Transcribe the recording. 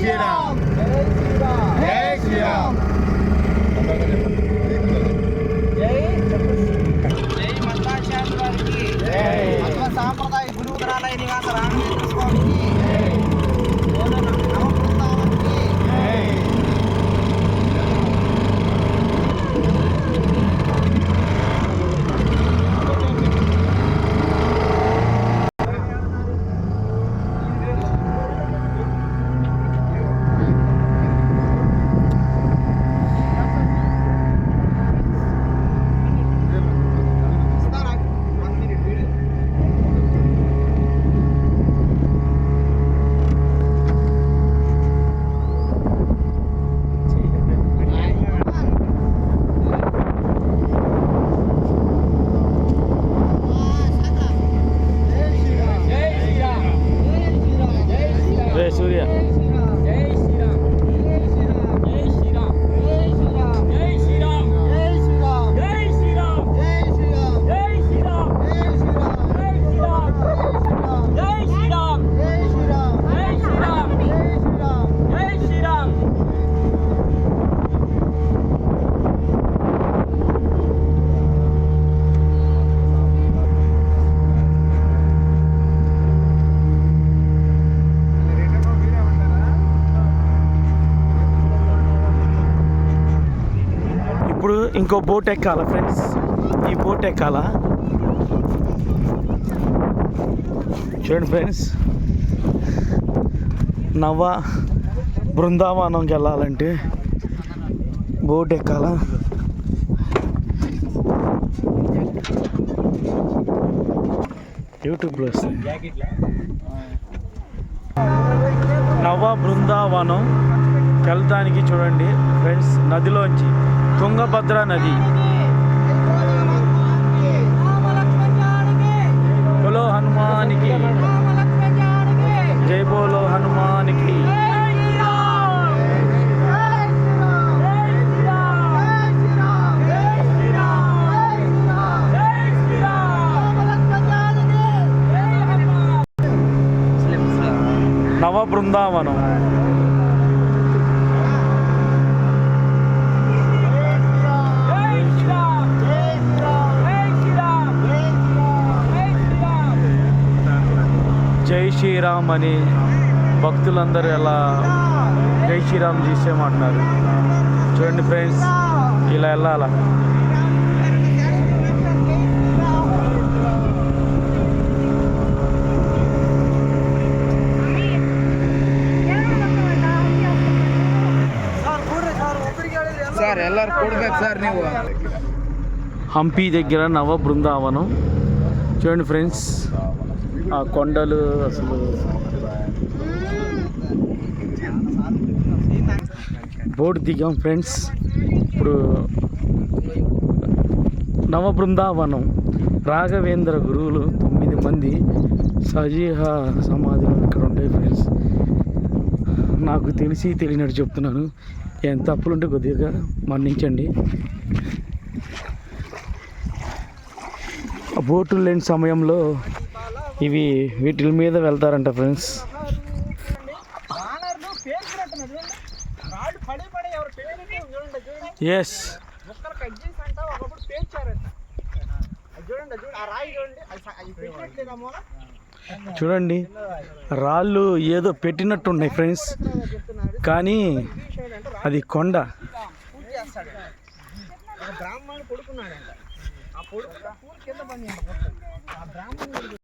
శ్రీరామ్ జై శ్రీరామ్ జై మల్లాచార్య వారికి సాంప్రదాయ గురువు గ్రాలయ నివాస రామేంద్ర స్వామికి సూర్య ఇప్పుడు ఇంకో బోట్ ఎక్కాల ఫ్రెండ్స్. ఈ బోట్ ఎక్కాల చూడండి ఫ్రెండ్స్. నవ బృందావనంకి వెళ్ళాలంటే బోట్ ఎక్కాల. యూట్యూబ్లో వస్తుంది. నవ బృందావనం వెళ్ళటానికి చూడండి ఫ్రెండ్స్, నదిలోంచి తుంగభద్ర నది. బోలో హనుమానికి జై, బోలో హనుమానికి. నవ బృందావనం. జై శ్రీరామ్ అని భక్తులందరూ ఎలా జై శ్రీరామ్ చేసేమంటున్నారు చూడండి ఫ్రెండ్స్. ఇలా వెళ్ళాల. సార్ ಎಲ್ಲರೂ ಕೊಡ್ಬೇಕು సార్ ನೀವು. హంపి దగ్గర నవ బృందావనం చూడండి ఫ్రెండ్స్. ఆ కొండలు అసలు బోట్ దిగాం ఫ్రెండ్స్. ఇప్పుడు నవ బృందావనం రాఘవేంద్ర గురువులు 9 మంది సజీవ సమాధులు ఇక్కడ ఉంటాయి ఫ్రెండ్స్. నాకు తెలిసి తెలియనట్టు చెప్తున్నాను. ఏం తప్పులుంటే కొద్దిగా మన్నించండి. బోట్లు లేని సమయంలో ఇవి వీటి మీద వెళ్తారంట ఫ్రెండ్స్. ఎస్ చూడండి, రాళ్ళు ఏదో పెట్టినట్టున్నాయి ఫ్రెండ్స్, కానీ అది కొండ. బ్రాహ్మణుడు పడుకున్నాడంట. ఆ పడుకున్న పూలు కింద పడి